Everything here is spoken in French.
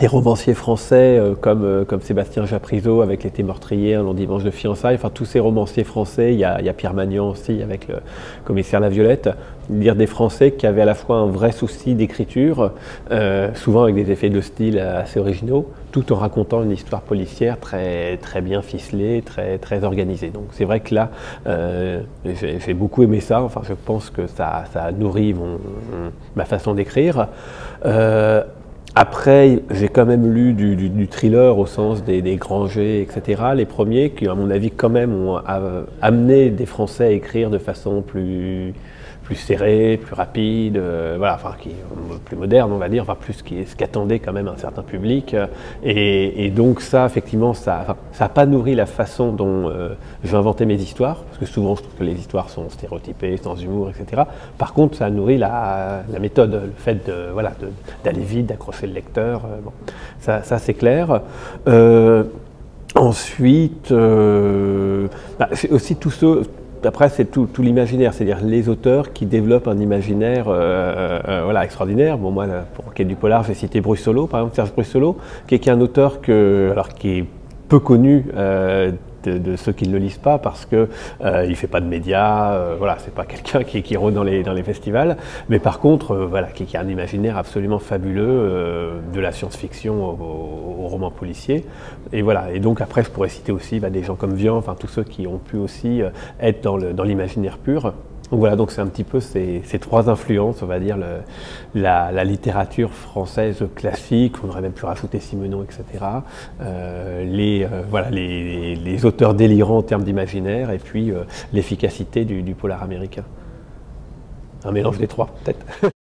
les romanciers français comme Sébastien Japrisot avec L'été meurtrier, Un long dimanche de fiançailles, enfin tous ces romanciers français, il y a Pierre Magnan aussi avec le commissaire Laviolette, lire des Français qui avaient à la fois un vrai souci d'écriture, souvent avec des effets de style assez originaux, tout en racontant une histoire policière très, très bien ficelée, très, très organisée. Donc c'est vrai que là, j'ai beaucoup aimé ça, enfin je pense que ça a nourri ma façon d'écrire. Après, j'ai quand même lu du thriller au sens des Granger, etc. Les premiers qui, à mon avis, quand même ont amené des Français à écrire de façon plus serrée, plus rapide, voilà, enfin, plus moderne, on va dire, enfin, plus ce qu'attendait quand même un certain public. Et donc ça, effectivement, ça n'a pas nourri la façon dont j'ai inventé mes histoires, parce que souvent, je trouve que les histoires sont stéréotypées, sans humour, etc. Par contre, ça a nourri la méthode, le fait d'aller vite, d'accrocher le lecteur. Bon, ça c'est clair. Ensuite, c'est aussi tout ça. Après, c'est tout l'imaginaire, c'est-à-dire les auteurs qui développent un imaginaire voilà, extraordinaire. Bon, moi, pour Quai du Polar, j'ai cité Brussolo, par exemple, Serge Brussolo, qui est un auteur qui est peu connu de ceux qui ne le lisent pas parce que il fait pas de médias, voilà, c'est pas quelqu'un qui rôde dans les festivals, mais par contre, voilà, qui a un imaginaire absolument fabuleux, de la science-fiction au roman policier, et voilà. Et donc après, je pourrais citer aussi des gens comme Vian, enfin tous ceux qui ont pu aussi être dans l'imaginaire pur. Donc voilà, donc c'est un petit peu ces trois influences, on va dire, la littérature française classique, on aurait même pu rajouter Simenon, etc. Voilà, les auteurs délirants en termes d'imaginaire, et puis l'efficacité du polar américain. Un mélange des trois, peut-être.